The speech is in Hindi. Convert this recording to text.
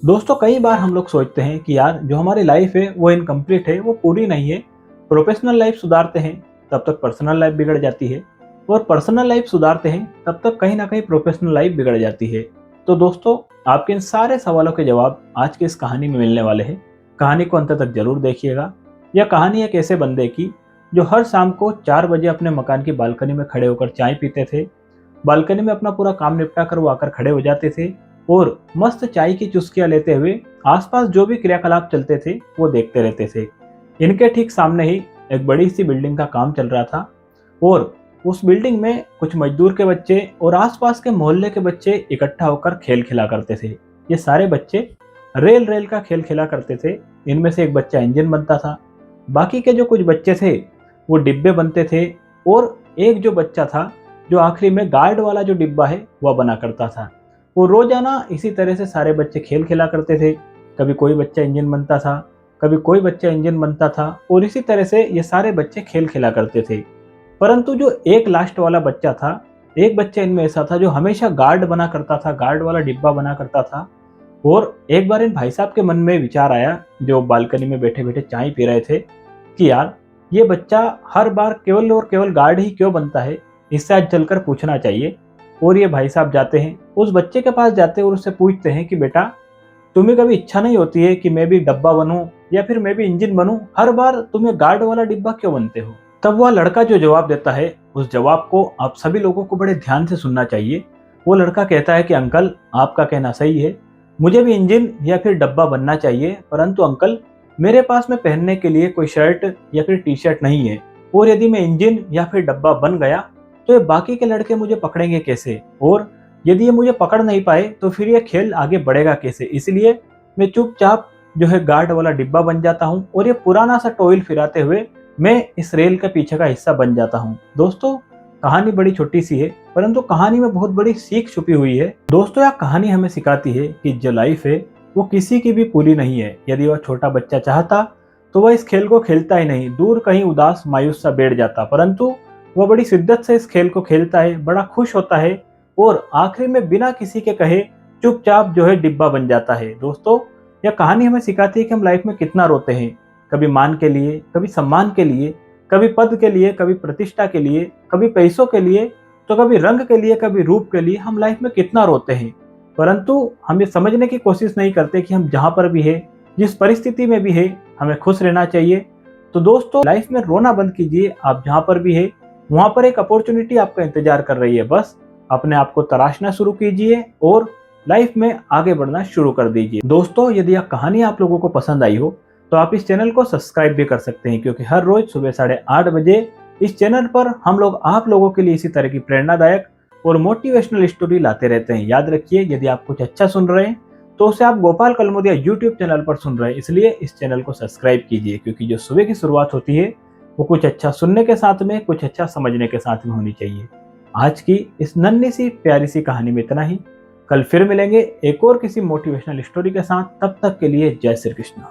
दोस्तों कई बार हम लोग सोचते हैं कि यार जो हमारी लाइफ है वो इनकम्प्लीट है, वो पूरी नहीं है। प्रोफेशनल लाइफ सुधारते हैं तब तक पर्सनल लाइफ बिगड़ जाती है, और पर्सनल लाइफ सुधारते हैं तब तक कहीं ना कहीं प्रोफेशनल लाइफ बिगड़ जाती है। तो दोस्तों आपके इन सारे सवालों के जवाब आज की इस कहानी में मिलने वाले हैं। कहानी को अंत तक जरूर देखिएगा। यह कहानी एक ऐसे बंदे की जो हर शाम को 4 बजे अपने मकान की बालकनी में खड़े होकर चाय पीते थे। बालकनी में अपना पूरा काम निपटा कर वो आकर खड़े हो जाते थे और मस्त चाय की चुस्कियां लेते हुए आसपास जो भी क्रियाकलाप चलते थे वो देखते रहते थे। इनके ठीक सामने ही एक बड़ी सी बिल्डिंग का काम चल रहा था, और उस बिल्डिंग में कुछ मजदूर के बच्चे और आसपास के मोहल्ले के बच्चे इकट्ठा होकर खेल खेला करते थे। ये सारे बच्चे रेल रेल का खेल खेला करते थे। इनमें से एक बच्चा इंजन बनता था, बाकी के जो कुछ बच्चे थे वो डिब्बे बनते थे, और एक जो बच्चा था जो आखिरी में गार्ड वाला जो डिब्बा है वह बना करता था। वो रोजाना इसी तरह से सारे बच्चे खेल खेला करते थे। कभी कोई बच्चा इंजन बनता था, कभी कोई बच्चा इंजन बनता था, और इसी तरह से ये सारे बच्चे खेल खेला करते थे। परंतु जो एक लास्ट वाला बच्चा था, एक बच्चा इनमें ऐसा था जो हमेशा गार्ड बना करता था, गार्ड वाला डिब्बा बना करता था। और एक बार इन भाई साहब के मन में विचार आया, जो बालकनी में बैठे बैठे चाय पी रहे थे, कि यार ये बच्चा हर बार केवल और केवल गार्ड ही क्यों बनता है, इससे आज चलकर पूछना चाहिए। और ये भाई साहब जाते हैं, उस बच्चे के पास जाते हैं और उससे पूछते हैं कि बेटा, तुम्हें कभी इच्छा नहीं होती है कि मैं भी डब्बा बनूं या फिर मैं भी इंजन बनूं? हर बार तुम्हें गार्ड वाला डिब्बा क्यों बनते हो? तब वह लड़का जो जवाब देता है, उस जवाब को आप सभी लोगों को बड़े ध्यान से सुनना चाहिए। वो लड़का कहता है कि अंकल, आपका कहना सही है, मुझे भी इंजन या फिर डब्बा बनना चाहिए, परंतु अंकल मेरे पास में पहनने के लिए कोई शर्ट या फिर टी शर्ट नहीं है, और यदि मैं इंजन या फिर डब्बा बन गया तो ये बाकी के लड़के मुझे पकड़ेंगे कैसे, और यदि ये मुझे पकड़ नहीं पाए तो फिर ये खेल आगे बढ़ेगा कैसे। इसलिए मैं चुपचाप जो है गार्ड वाला डिब्बा बन जाता हूँ, और ये पुराना सा टॉयल फिराते हुए मैं इस रेल के पीछे का हिस्सा बन जाता हूँ। दोस्तों कहानी बड़ी छोटी सी है, परंतु कहानी में बहुत बड़ी सीख छुपी हुई है। दोस्तों यह कहानी हमें सिखाती है कि जो लाइफ है वो किसी की भी पूरी नहीं है। यदि वह छोटा बच्चा चाहता तो वह इस खेल को खेलता ही नहीं, दूर कहीं उदास मायूस सा बैठ जाता, परंतु वह बड़ी शिद्दत से इस खेल को खेलता है, बड़ा खुश होता है, और आखिर में बिना किसी के कहे चुपचाप जो है डिब्बा बन जाता है। दोस्तों यह कहानी हमें सिखाती है कि हम लाइफ में कितना रोते हैं, कभी मान के लिए, कभी सम्मान के लिए, कभी पद के लिए, कभी प्रतिष्ठा के लिए, कभी पैसों के लिए, तो कभी रंग के लिए, कभी रूप के लिए। हम लाइफ में कितना रोते हैं, परंतु हम ये समझने की कोशिश नहीं करते कि हम जहां पर भी है, जिस परिस्थिति में भी है, हमें खुश रहना चाहिए। तो दोस्तों लाइफ में रोना बंद कीजिए। आप जहां पर भी है वहां पर एक अपॉर्चुनिटी आपका इंतजार कर रही है। बस अपने आप को तराशना शुरू कीजिए और लाइफ में आगे बढ़ना शुरू कर दीजिए। दोस्तों यदि यह कहानी आप लोगों को पसंद आई हो तो आप इस चैनल को सब्सक्राइब भी कर सकते हैं, क्योंकि हर रोज सुबह 8:30 बजे इस चैनल पर हम लोग आप लोगों के लिए इसी तरह की प्रेरणादायक और मोटिवेशनल स्टोरी लाते रहते हैं। याद रखिए, यदि आप कुछ अच्छा सुन रहे हैं तो उसे आप गोपाल कलमुदिया यूट्यूब चैनल पर सुन रहे हैं, इसलिए इस चैनल को सब्सक्राइब कीजिए, क्योंकि जो सुबह की शुरुआत होती है वो कुछ अच्छा सुनने के साथ में, कुछ अच्छा समझने के साथ में होनी चाहिए। आज की इस नन्ही सी प्यारी सी कहानी में इतना ही। कल फिर मिलेंगे एक और किसी मोटिवेशनल स्टोरी के साथ। तब तक के लिए जय श्री कृष्ण।